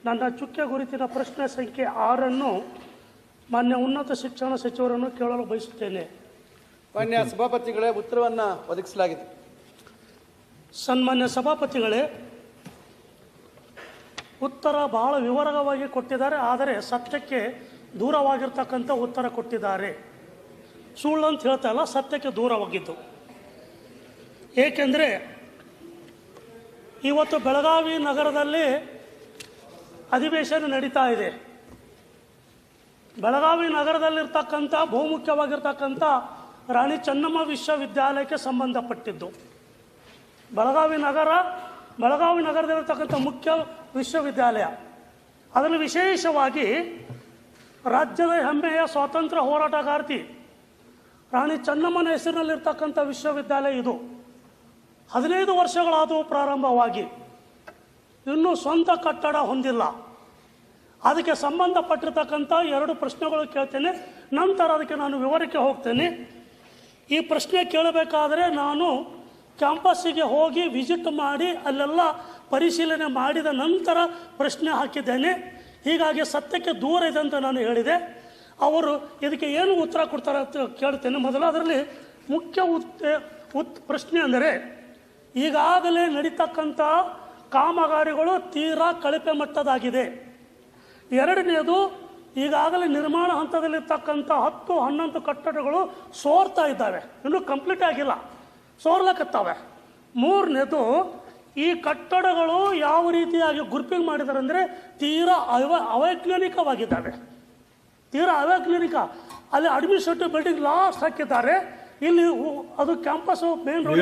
ನನ್ನ ಚುಕ್ಕೆ ಗುರುತಿನ ಪ್ರಶ್ನೆ ಸಂಖ್ಯೆ 6 ಮಾನ್ಯ ಉನ್ನತ ಶಿಕ್ಷಣ ಸಚಿವರನ್ನು ಕೇಳಲು ಬಯಸುತ್ತೇನೆ. ಮಾನ್ಯ ಸಭಾಪತಿಗಳೇ, ಉತ್ತರವನ್ನು ಒದಗಿಸಲಾಗಿದೆ. ಸನ್ಮಾನ್ಯ ಸಭಾಪತಿಗಳೇ, ಉತ್ತರ ಬಹಳ ವಿವರವಾಗಿ ಕೊಟ್ಟಿದ್ದಾರೆ. ಆದರೆ ಸತ್ಯಕ್ಕೆ ದೂರವಾಗಿರ್ತಕ್ಕಂಥ ಉತ್ತರ ಕೊಟ್ಟಿದ್ದಾರೆ. ಸುಳ್ಳು ಅಂತ ಹೇಳ್ತಾ ಇಲ್ಲ, ಸತ್ಯಕ್ಕೆ ದೂರವಾಗಿದ್ದು. ಏಕೆಂದರೆ ಇವತ್ತು ಬೆಳಗಾವಿ ನಗರದಲ್ಲಿ ಅಧಿವೇಶನ ನಡೀತಾ ಇದೆ. ಬೆಳಗಾವಿ ನಗರದಲ್ಲಿರ್ತಕ್ಕಂಥ ಬಹುಮುಖ್ಯವಾಗಿರ್ತಕ್ಕಂಥ ರಾಣಿ ಚೆನ್ನಮ್ಮ ವಿಶ್ವವಿದ್ಯಾಲಯಕ್ಕೆ ಸಂಬಂಧಪಟ್ಟಿದ್ದು. ಬೆಳಗಾವಿ ನಗರದಲ್ಲಿರ್ತಕ್ಕಂಥ ಮುಖ್ಯ ವಿಶ್ವವಿದ್ಯಾಲಯ. ಅದರಲ್ಲಿ ವಿಶೇಷವಾಗಿ ರಾಜ್ಯದ ಹೆಮ್ಮೆಯ ಸ್ವಾತಂತ್ರ್ಯ ಹೋರಾಟಗಾರ್ತಿ ರಾಣಿ ಚೆನ್ನಮ್ಮನ ಹೆಸರಿನಲ್ಲಿರ್ತಕ್ಕಂಥ ವಿಶ್ವವಿದ್ಯಾಲಯ ಇದು. 15 ವರ್ಷಗಳಾದವು ಪ್ರಾರಂಭವಾಗಿ, ಇನ್ನೂ ಸ್ವಂತ ಕಟ್ಟಡ ಹೊಂದಿಲ್ಲ. ಅದಕ್ಕೆ ಸಂಬಂಧಪಟ್ಟಿರ್ತಕ್ಕಂಥ 2 ಪ್ರಶ್ನೆಗಳು ಕೇಳ್ತೇನೆ, ನಂತರ ಅದಕ್ಕೆ ನಾನು ವಿವರಕ್ಕೆ ಹೋಗ್ತೇನೆ. ಈ ಪ್ರಶ್ನೆ ಕೇಳಬೇಕಾದರೆ ನಾನು ಕ್ಯಾಂಪಸ್ಸಿಗೆ ಹೋಗಿ ವಿಸಿಟ್ ಮಾಡಿ ಅಲ್ಲೆಲ್ಲ ಪರಿಶೀಲನೆ ಮಾಡಿದ ನಂತರ ಪ್ರಶ್ನೆ ಹಾಕಿದ್ದೇನೆ. ಹೀಗಾಗಿ ಸತ್ಯಕ್ಕೆ ದೂರ ಇದೆ ಅಂತ ನಾನು ಹೇಳಿದೆ. ಅವರು ಇದಕ್ಕೆ ಏನು ಉತ್ತರ ಕೊಡ್ತಾರೆ ಅಂತ ಕೇಳ್ತೇನೆ. ಮೊದಲು ಅದರಲ್ಲಿ ಮುಖ್ಯ ಪ್ರಶ್ನೆ ಅಂದರೆ, ಈಗಾಗಲೇ ನಡೀತಕ್ಕಂಥ ಕಾಮಗಾರಿಗಳು ತೀರಾ ಕಳಪೆ ಮಟ್ಟದಾಗಿದೆ. ಎರಡನೇದು, ಈಗಾಗಲೇ ನಿರ್ಮಾಣ ಹಂತದಲ್ಲಿರ್ತಕ್ಕಂಥ 10-11 ಕಟ್ಟಡಗಳು ಸೋರ್ತಾ ಇದ್ದಾವೆ, ಇನ್ನೂ ಕಂಪ್ಲೀಟ್ ಆಗಿಲ್ಲ, ಸೋರ್ಲಕತ್ತವೆ. ಮೂರನೇದು, ಈ ಕಟ್ಟಡಗಳು ಯಾವ ರೀತಿಯಾಗಿ ಗ್ರೂಪಿಂಗ್ ಮಾಡಿದ್ದಾರೆ ಅಂದರೆ ತೀರಾ ಅವೈಜ್ಞಾನಿಕವಾಗಿದ್ದಾವೆ. ತೀರಾ ಅವೈಜ್ಞಾನಿಕ. ಅಲ್ಲಿ ಅಡ್ಮಿನಿಸ್ಟ್ರೇಟಿವ್ ಬಿಲ್ಡಿಂಗ್ ಲಾಸ್ಟ್ ಹಾಕಿದ್ದಾರೆ, ಇಲ್ಲಿ ಅದು ಕ್ಯಾಂಪಸ್ ಮೇನ್ ರೋಡ್.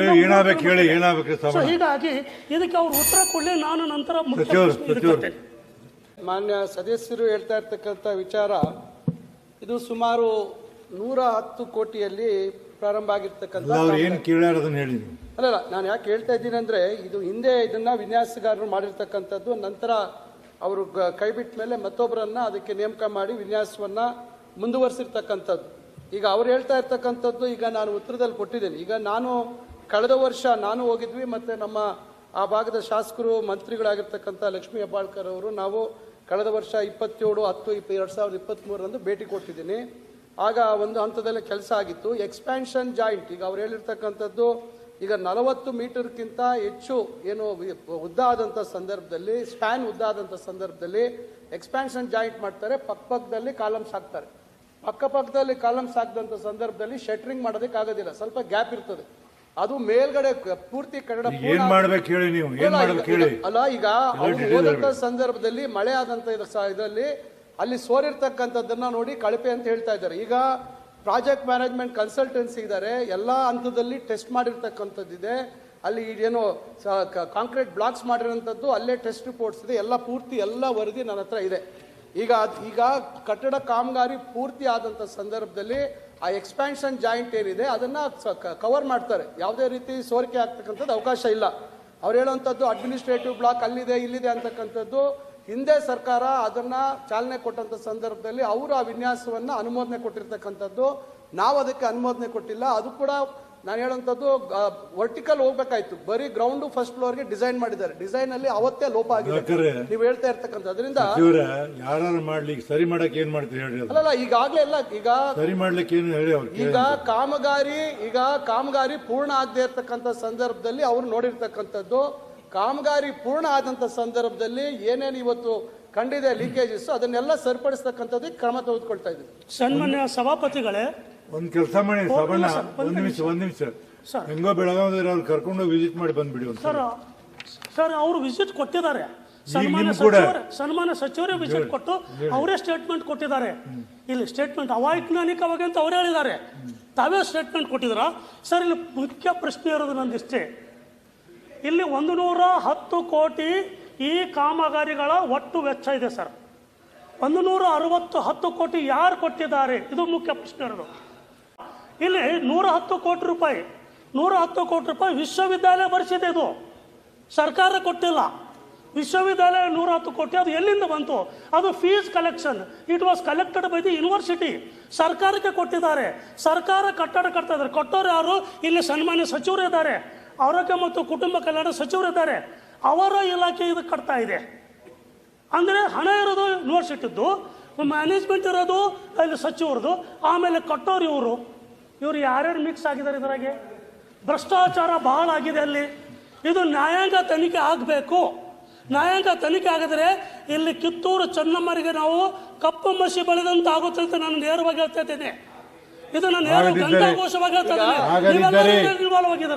ಸೊ ಹೀಗಾಗಿ ಇದಕ್ಕೆ ಅವರು ಉತ್ತರ ಕೊಡಲಿ, ನಾನು ನಂತರ ಮುಖ್ಯ. ಮಾನ್ಯ ಸದಸ್ಯರು ಹೇಳ್ತಾ ಇರ್ತಕ್ಕಂಥ ವಿಚಾರ, ಇದು ಸುಮಾರು 110 ಕೋಟಿಯಲ್ಲಿ ಪ್ರಾರಂಭ ಆಗಿರ್ತಕ್ಕಂಥ. ಅಲ್ಲ, ನಾನು ಯಾಕೆ ಹೇಳ್ತಾ ಇದ್ದೀನಿ ಅಂದರೆ, ಇದು ಹಿಂದೆ ಇದನ್ನ ವಿನ್ಯಾಸಗಾರರು ಮಾಡಿರ್ತಕ್ಕಂಥದ್ದು. ನಂತರ ಅವರು ಕೈ ಬಿಟ್ಟ ಮೇಲೆ ಮತ್ತೊಬ್ಬರನ್ನ ಅದಕ್ಕೆ ನೇಮಕ ಮಾಡಿ ವಿನ್ಯಾಸವನ್ನ ಮುಂದುವರಿಸಿರ್ತಕ್ಕಂಥದ್ದು. ಈಗ ಅವ್ರು ಹೇಳ್ತಾ ಇರ್ತಕ್ಕಂಥದ್ದು ಈಗ ನಾನು ಉತ್ತರದಲ್ಲಿ ಕೊಟ್ಟಿದ್ದೇನೆ. ಈಗ ಕಳೆದ ವರ್ಷ ನಾನು ಹೋಗಿದ್ವಿ, ಮತ್ತು ನಮ್ಮ ಆ ಭಾಗದ ಶಾಸಕರು ಮಂತ್ರಿಗಳಾಗಿರ್ತಕ್ಕಂಥ ಲಕ್ಷ್ಮೀ ಹೆಬ್ಬಾಳ್ಕರ್ ಅವರು, ನಾವು ಕಳೆದ ವರ್ಷ 27/10/2023 ಭೇಟಿ ಕೊಟ್ಟಿದ್ದೀನಿ. ಆಗ ಒಂದು ಹಂತದಲ್ಲಿ ಕೆಲಸ ಆಗಿತ್ತು. ಎಕ್ಸ್ಪ್ಯಾನ್ಷನ್ ಜಾಯಿಂಟ್, ಈಗ ಅವ್ರು ಹೇಳಿರ್ತಕ್ಕಂಥದ್ದು, ಈಗ 40 ಮೀಟರ್ಗಿಂತ ಹೆಚ್ಚು ಏನು ಉದ್ದ ಆದಂಥ ಸಂದರ್ಭದಲ್ಲಿ, ಸ್ಪ್ಯಾನ್ ಉದ್ದ ಆದಂಥ ಸಂದರ್ಭದಲ್ಲಿ ಎಕ್ಸ್ಪ್ಯಾನ್ಷನ್ ಜಾಯಿಂಟ್ ಮಾಡ್ತಾರೆ, ಪಕ್ಕದಲ್ಲಿ ಕಾಲಮ್ಸ್ ಹಾಕ್ತಾರೆ. ಪಕ್ಕದಲ್ಲಿ ಕಾಲಮ್ಸ್ ಹಾಕಿದಂಥ ಸಂದರ್ಭದಲ್ಲಿ ಶಟರಿಂಗ್ ಮಾಡೋದಕ್ಕಾಗೋದಿಲ್ಲ, ಸ್ವಲ್ಪ ಗ್ಯಾಪ್ ಇರ್ತದೆ. ಅದು ಮೇಲ್ಗಡೆ ಪೂರ್ತಿ ಕನ್ನಡ ಅಲ್ಲ. ಈಗ ಹೋದಂಥ ಸಂದರ್ಭದಲ್ಲಿ ಮಳೆ ಆದಂಥ ಇದರಲ್ಲಿ ಅಲ್ಲಿ ಸೋರಿರ್ತಕ್ಕಂಥದ್ದನ್ನ ನೋಡಿ ಕಳಪೆ ಅಂತ ಹೇಳ್ತಾ ಇದ್ದಾರೆ. ಈಗ ಪ್ರಾಜೆಕ್ಟ್ ಮ್ಯಾನೇಜ್ಮೆಂಟ್ ಕನ್ಸಲ್ಟೆನ್ಸಿ ಇದ್ದಾರೆ, ಎಲ್ಲ ಹಂತದಲ್ಲಿ ಟೆಸ್ಟ್ ಮಾಡಿರ್ತಕ್ಕಂಥದ್ದಿದೆ. ಅಲ್ಲಿ ಏನೋ ಕಾಂಕ್ರೀಟ್ ಬ್ಲಾಕ್ಸ್ ಮಾಡಿರೋಂಥದ್ದು ಅಲ್ಲೇ ಟೆಸ್ಟ್ ರಿಪೋರ್ಟ್ಸ್ ಇದೆ, ಎಲ್ಲ ಪೂರ್ತಿ ಎಲ್ಲ ವರದಿ ನನ್ನ ಹತ್ರ ಇದೆ. ಈಗ ಕಟ್ಟಡ ಕಾಮಗಾರಿ ಪೂರ್ತಿ ಆದಂಥ ಸಂದರ್ಭದಲ್ಲಿ ಆ ಎಕ್ಸ್ಪ್ಯಾನ್ಷನ್ ಜಾಯಿಂಟ್ ಏನಿದೆ ಅದನ್ನ ಕವರ್ ಮಾಡ್ತಾರೆ. ಯಾವುದೇ ರೀತಿ ಸೋರಿಕೆ ಆಗ್ತಕ್ಕಂಥದ್ದು ಅವಕಾಶ ಇಲ್ಲ. ಅವ್ರು ಹೇಳುವಂಥದ್ದು ಅಡ್ಮಿನಿಸ್ಟ್ರೇಟಿವ್ ಬ್ಲಾಕ್ ಅಲ್ಲಿದೆ ಇಲ್ಲಿದೆ ಅಂತಕ್ಕಂಥದ್ದು. ಹಿಂದೆ ಸರ್ಕಾರ ಅದನ್ನ ಚಾಲನೆ ಕೊಟ್ಟಂಥ ಸಂದರ್ಭದಲ್ಲಿ ಅವರು ಆ ವಿನ್ಯಾಸವನ್ನ ಅನುಮೋದನೆ ಕೊಟ್ಟಿರ್ತಕ್ಕಂಥದ್ದು. ನಾವು ಅದಕ್ಕೆ ಅನುಮೋದನೆ ಕೊಟ್ಟಿಲ್ಲ. ಅದು ಕೂಡ ನಾನು ಹೇಳುವಂಥದ್ದು ವರ್ಟಿಕಲ್ ಹೋಗ್ಬೇಕಾಯ್ತು, ಬರೀ ಗ್ರೌಂಡ್ ಫಸ್ಟ್ ಫ್ಲೋರ್ಗೆ ಡಿಸೈನ್ ಮಾಡಿದ್ದಾರೆ. ಡಿಸೈನ್ ಅಲ್ಲಿ ಅವತ್ತೇ ಲೋಪ ಆಗಿದೆ ನೀವು ಹೇಳ್ತಾ ಇರ್ತಕ್ಕಂಥ. ಅದರಿಂದ ಯಾರು ಮಾಡ್ಲಿಕ್ಕೆ ಸರಿ ಮಾಡಕ್ಕೆ ಏನ್ ಮಾಡ್ತೀರಿ ಹೇಳಿ? ಅಲ್ಲ, ಈಗಾಗಲೇ ಎಲ್ಲ ಈಗ ಸರಿ ಮಾಡ್ಲಿಕ್ಕೆ ಏನು ಹೇಳಿ? ಈಗ ಕಾಮಗಾರಿ ಪೂರ್ಣ ಆಗದೆ ಇರ್ತಕ್ಕಂಥ ಸಂದರ್ಭದಲ್ಲಿ ಅವ್ರು ನೋಡಿರ್ತಕ್ಕಂಥದ್ದು. ಕಾಮಗಾರಿ ಪೂರ್ಣ ಆದಂತ ಸಂದರ್ಭದಲ್ಲಿ ಏನೇನು ಇವತ್ತು ಕಂಡಿದೆ ಲೀಕೇಜಸ್, ಅದನ್ನೆಲ್ಲ ಸರಿಪಡಿಸ್ತಕ್ಕಂಥದ್ದಕ್ಕೆ ಕ್ರಮ ತೆಗೆದುಕೊಳ್ತಾ ಇದ್ದೀವಿ. ಸನ್ಮಾನ್ಯ ಸಭಾಪತಿಗಳೇ, ಒಂದ್ ಕೆಲಸ ಮಾಡಿ, ಒಂದ್ ನಿಮಿಷ ಹೆಂಗೋ ಬೆಳಗಾವಿ ಅವ್ರು ಕರ್ಕೊಂಡು ವಿಸಿಟ್ ಮಾಡಿ ಬಂದ್ಬಿಡಿ. ಸರ್ ಅವರು ವಿಸಿಟ್ ಕೊಟ್ಟಿದ್ದಾರೆ, ಸನ್ಮಾನ್ಯ ಸಚಿವರೇ ವಿಸಿಟ್ ಕೊಟ್ಟು ಅವರೇ ಸ್ಟೇಟ್ಮೆಂಟ್ ಕೊಟ್ಟಿದ್ದಾರೆ. ಇಲ್ಲಿ ಸ್ಟೇಟ್ಮೆಂಟ್ ಅವೈಜ್ಞಾನಿಕವಾಗಿ ಅಂತ ಅವರೇ ಹೇಳಿದ್ದಾರೆ, ತಾವೇ ಸ್ಟೇಟ್ಮೆಂಟ್ ಕೊಟ್ಟಿದ್ರ. ಸರ್, ಇಲ್ಲಿ ಮುಖ್ಯ ಪ್ರಶ್ನೆ ಇರೋದು ನಂದಿಷ್ಟೇ. ಇಲ್ಲಿ 110 ಕೋಟಿ ಈ ಕಾಮಗಾರಿಗಳ ಒಟ್ಟು ವೆಚ್ಚ ಇದೆ ಸರ್. 110 ಕೋಟಿ ಯಾರು ಕೊಟ್ಟಿದ್ದಾರೆ, ಇದು ಮುಖ್ಯ ಪ್ರಶ್ನೆ ಇರೋದು. ಇಲ್ಲಿ 110 ಕೋಟಿ ರೂಪಾಯಿ ವಿಶ್ವವಿದ್ಯಾಲಯ ಭರಿಸಿದೆ. ಇದು ಸರ್ಕಾರ ಕೊಟ್ಟಿಲ್ಲ. ವಿಶ್ವವಿದ್ಯಾಲಯ 110 ಕೋಟಿ ಅದು ಎಲ್ಲಿಂದ ಬಂತು? ಅದು fees collection. It was collected by the university. ಸರ್ಕಾರಕ್ಕೆ ಕೊಟ್ಟಿದ್ದಾರೆ. ಸರ್ಕಾರ ಕಟ್ಟಡ ಕಟ್ತಾ ಇದ್ದಾರೆ. ಕೊಟ್ಟವರು ಯಾರು? ಇಲ್ಲಿ ಸನ್ಮಾನ್ಯ ಸಚಿವರು ಇದ್ದಾರೆ, ಆರೋಗ್ಯ ಮತ್ತು ಕುಟುಂಬ ಕಲ್ಯಾಣ ಸಚಿವರು ಇದ್ದಾರೆ. ಅವರ ಇಲಾಖೆ ಇದು ಕಟ್ತಾ ಇದೆ. ಅಂದರೆ ಹಣ ಇರೋದು ಯೂನಿವರ್ಸಿಟಿದ್ದು, ಮ್ಯಾನೇಜ್ಮೆಂಟ್ ಇರೋದು ಅಲ್ಲಿ ಸಚಿವರದು, ಆಮೇಲೆ ಕಟ್ಟೋರು ಇವರು ಯಾರ್ಯಾರು ಮಿಕ್ಸ್ ಆಗಿದ್ದಾರೆ ಇದರಾಗೆ. ಭ್ರಷ್ಟಾಚಾರ ಬಹಳ ಆಗಿದೆ ಅಲ್ಲಿ. ಇದು ನ್ಯಾಯಾಂಗ ತನಿಖೆ ಆಗಬೇಕು. ನ್ಯಾಯಾಂಗ ತನಿಖೆ ಆಗಿದ್ರೆ ಇಲ್ಲಿ ಕಿತ್ತೂರು ಚೆನ್ನಮ್ಮರಿಗೆ ನಾವು ಕಪ್ಪು ಮಸಿ ಬಳಿದಂತ ಆಗುತ್ತೆ ಅಂತ ನಾನು ನೇರವಾಗಿ ಹೇಳ್ತಾ ಇದ್ದೇನೆ. ಇದು ನಾನು ನೇರ ಗಂಟಾಘೋಷವಾಗಿ ಹೇಳ್ತಾ ಇದ್ದೇನೆ. ನೀವೆಲ್ಲರೂ ಇನ್ವಾಲ್ವ್ ಆಗಿದ್ದೀರಾ.